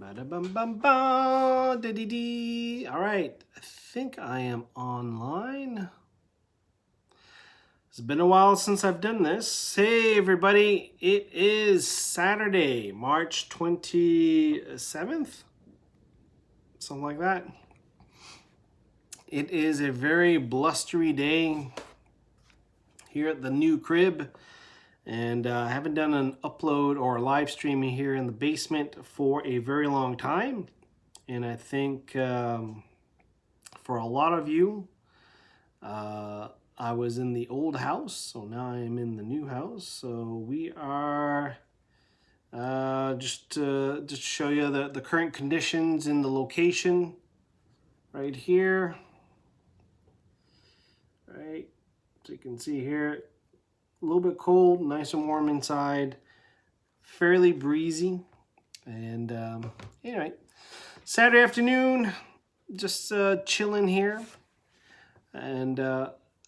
Ba-da-bum-bum-bum, da-dee-dee. All right, I think I am online. It's been a while since I've done this. Hey, everybody. It is Saturday, March 27th, something like that. It is a very blustery day here at the new crib. And I haven't done an upload or a live streaming here in the basement for a very long time. And I think for a lot of you, I was in the old house, so now I am in the new house. So we are just to show you the current conditions in the location right here. Right, so you can see here, a little bit cold, nice and warm inside, fairly breezy. And anyway, Saturday afternoon, just chilling here. And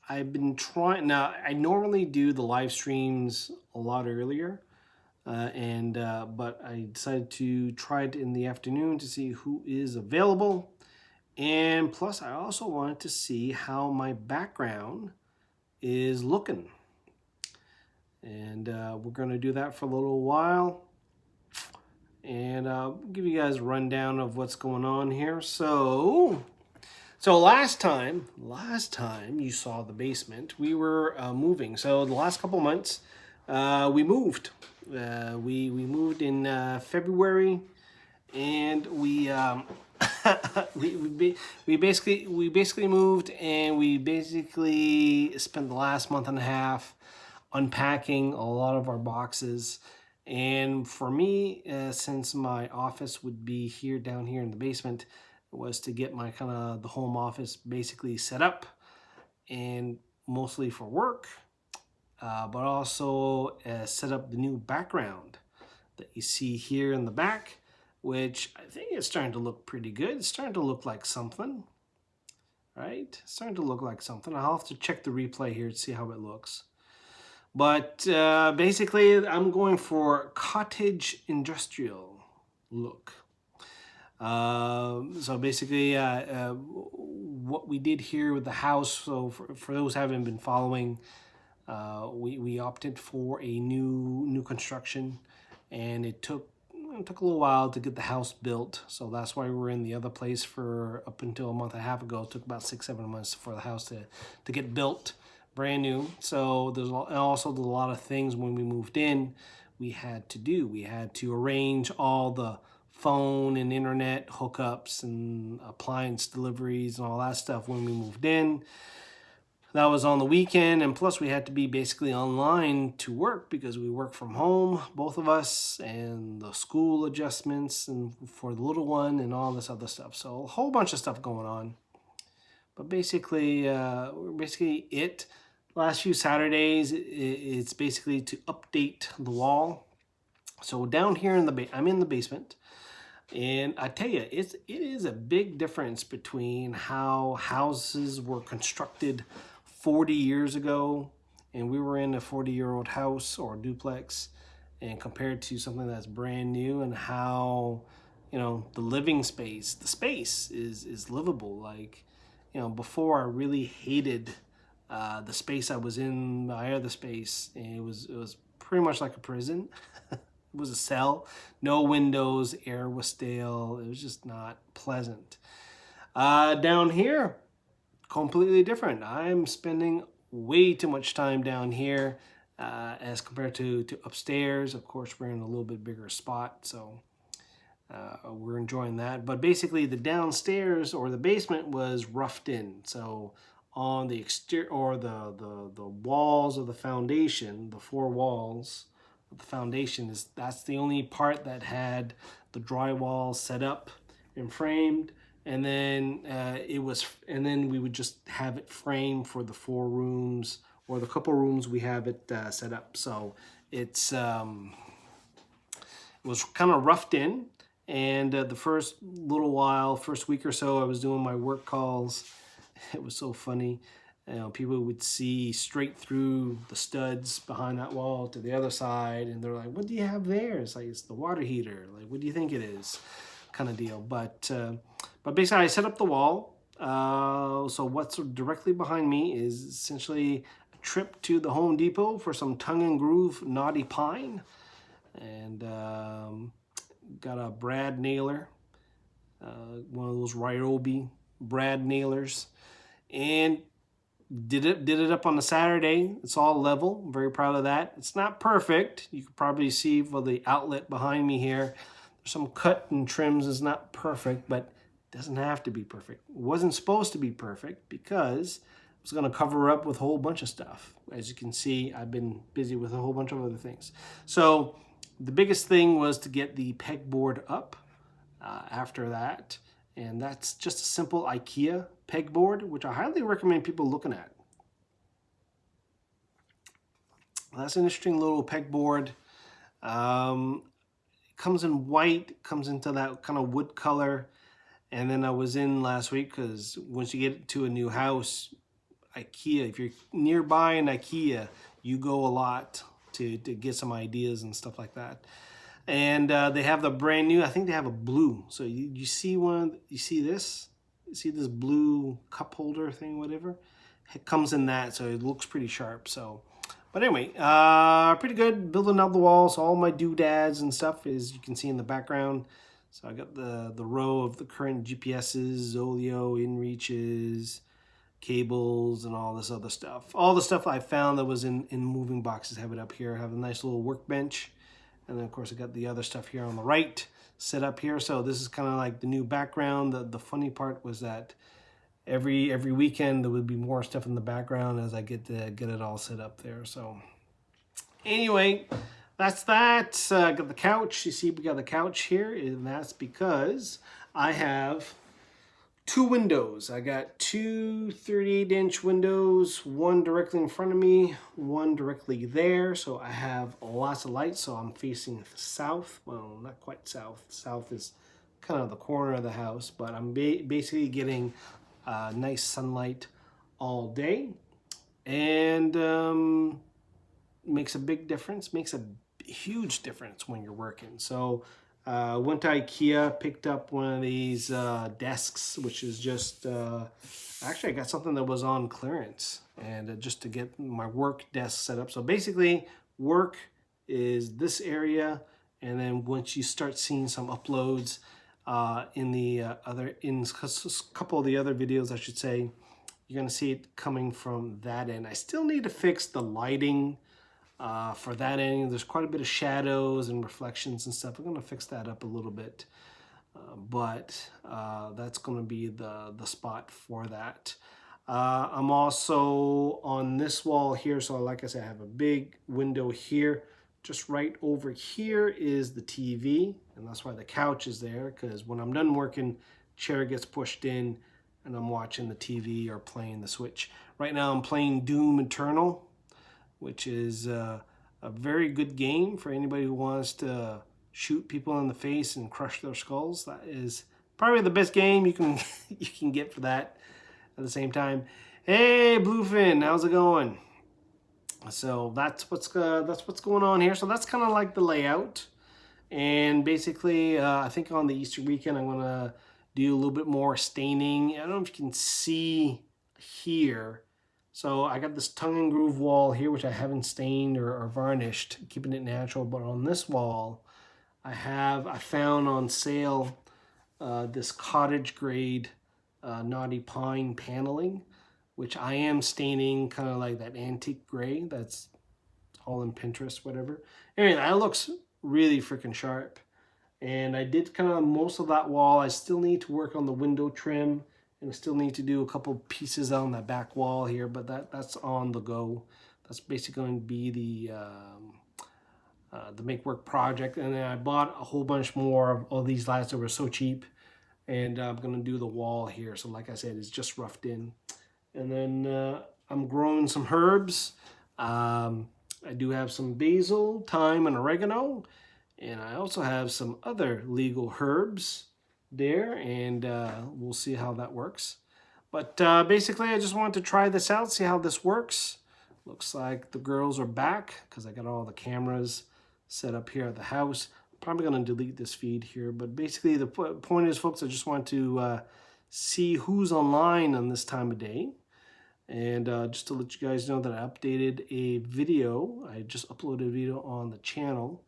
I've been trying, now I normally do the live streams a lot earlier, but I decided to try it in the afternoon to see who is available. And plus I also wanted to see how my background is looking. And we're going to do that for a little while. And I'll give you guys a rundown of what's going on here. So last time you saw the basement, we were moving. So the last couple months, we moved. We moved in February, and we we basically moved, and we basically spent the last month and a half unpacking a lot of our boxes. And for me, since my office would be down here in the basement, was to get my kind of the home office basically set up, and mostly for work, but also set up the new background that you see here in the back, which I think is starting to look pretty good. It's starting to look like something, right? It's starting to look like something. I'll have to check the replay here to see how it looks. But basically, I'm going for cottage industrial look. So basically, what we did here with the house, so for those who haven't been following, we opted for a new construction, and it took a little while to get the house built. So that's why we were in the other place for up until a month and a half ago. It took about 6-7 months for the house to get built. Brand new. So there's also a lot of things when we moved in we had to do. We had to arrange all the phone and internet hookups and appliance deliveries and all that stuff when we moved in. That was on the weekend, and plus we had to be basically online to work because we work from home, both of us, and the school adjustments and for the little one and all this other stuff. So a whole bunch of stuff going on. But basically, last few Saturdays, it's basically to update the wall. So down here I'm in the basement, and I tell you, it is a big difference between how houses were constructed 40 years ago, and we were in a 40-year-old house or duplex, and compared to something that's brand new, and how, the living space, the space is livable. Like, before I really hated the space I was in, my other space, and it was pretty much like a prison. It was a cell, no windows, air was stale. It was just not pleasant. Down here, completely different. I'm spending way too much time down here as compared to upstairs. Of course, we're in a little bit bigger spot, so we're enjoying that. But basically, the downstairs or the basement was roughed in. So on the exterior, or the walls of the foundation, the 4 walls of the foundation, that's the only part that had the drywall set up and framed. And then we would just have it framed for the 4 rooms or the couple rooms we have it set up. So it was kind of roughed in. And the first week or so, I was doing my work calls. It was so funny. People would see straight through the studs behind that wall to the other side, and they're like, "What do you have there?" It's like, "It's the water heater." Like, "What do you think it is?" kind of deal. But basically I set up the wall. So what's directly behind me is essentially a trip to the Home Depot for some tongue and groove knotty pine. And got a brad nailer, one of those Ryobi brad nailers, and did it up on a Saturday. It's all level. I'm very proud of that. It's not perfect. You can probably see for the outlet behind me here, there's some cut and trims. Is not perfect, but it doesn't have to be perfect. It wasn't supposed to be perfect because I was going to cover up with a whole bunch of stuff. As you can see, I've been busy with a whole bunch of other things. So the biggest thing was to get the pegboard up after that. And that's just a simple IKEA pegboard, which I highly recommend people looking at. That's an interesting little pegboard. It comes in white, comes into that kind of wood color. And then I was in last week because once you get to a new house, IKEA, if you're nearby an IKEA, you go a lot to get some ideas and stuff like that. And they have the brand new, I think they have a blue. So you see you see this? You see this blue cup holder thing, whatever? It comes in that, so it looks pretty sharp. So, but anyway, pretty good. Building up the wall, so all my doodads and stuff, as you can see in the background. So I got the row of the current GPSs, Zoleo, inReaches, cables, and all this other stuff. All the stuff I found that was in moving boxes, have it up here. I have a nice little workbench. And then, of course, I got the other stuff here on the right set up here. So this is kind of like the new background. The funny part was that every weekend there would be more stuff in the background as I get it all set up there. So anyway, that's that. Got the couch. You see we got the couch here, and that's because I have two windows. I got two 38-inch windows, one directly in front of me, one directly there. So I have lots of light. So I'm facing south. Well, not quite south. South is kind of the corner of the house, but I'm basically getting nice sunlight all day. And makes a big difference, makes a huge difference when you're working. So went to IKEA, picked up one of these desks, which is just, actually I got something that was on clearance, and just to get my work desk set up. So basically work is this area, and then once you start seeing some uploads in a couple of the other videos, I should say, you're gonna see it coming from that end. I still need to fix the lighting for that end. There's quite a bit of shadows and reflections and stuff. I'm going to fix that up a little bit, but that's going to be the spot for that. I'm also on this wall here, so like I said, I have a big window here. Just right over here is the TV, and that's why the couch is there, because when I'm done working, chair gets pushed in and I'm watching the TV or playing the Switch. Right now I'm playing Doom Eternal, which is a very good game for anybody who wants to shoot people in the face and crush their skulls. That is probably the best game you can get for that. At the same time, hey Bluefin, how's it going? So that's what's going on here. So that's kind of like the layout. And basically, I think on the Easter weekend, I'm gonna do a little bit more staining. I don't know if you can see here. So I got this tongue and groove wall here, which I haven't stained or varnished, keeping it natural. But on this wall, I found on sale this cottage grade knotty pine paneling, which I am staining kind of like that antique gray. That's all in Pinterest, whatever. Anyway, that looks really freaking sharp. And I did kind of most of that wall. I still need to work on the window trim. And I still need to do a couple pieces on that back wall here, but that's on the go. That's basically going to be the make work project. And then I bought a whole bunch more of all these lights that were so cheap. And I'm going to do the wall here. So like I said, it's just roughed in. And then I'm growing some herbs. I do have some basil, thyme, and oregano. And I also have some other legal herbs there, and we'll see how that works. But basically, I just wanted to try this out, see how this works. Looks like the girls are back because I got all the cameras set up here at the house. probably going to delete this feed here, but basically the point is, folks, I just want to see who's online on this time of day. And just to let you guys know that I updated a video. I just uploaded a video on the channel,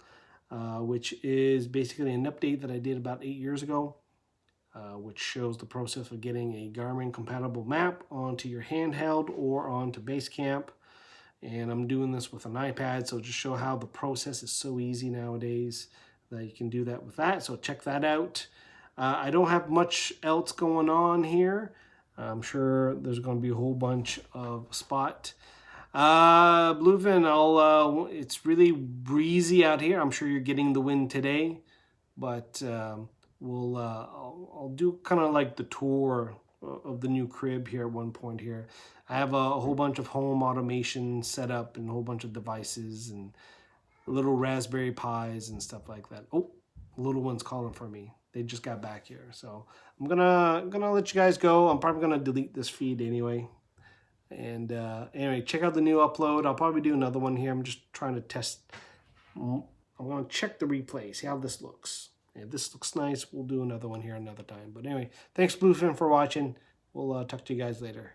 which is basically an update that I did about 8 years ago, which shows the process of getting a Garmin compatible map onto your handheld or onto Basecamp. And I'm doing this with an iPad, so just show how the process is so easy nowadays that you can do that with that. So check that out. I don't have much else going on here. I'm sure there's going to be a whole bunch of spot. Bluefin, it's really breezy out here. I'm sure you're getting the wind today, but I'll do kind of like the tour of the new crib here at one point here. I have a whole bunch of home automation set up and a whole bunch of devices and little Raspberry Pis and stuff like that. Oh, little one's calling for me. They just got back here, so I'm gonna let you guys go. I'm probably gonna delete this feed anyway. And anyway, check out the new upload. I'll probably do another one here. I'm just trying to test. I'm gonna check the replay, see how this looks. If this looks nice, we'll do another one here another time. But anyway, thanks Bluefin for watching. We'll talk to you guys later.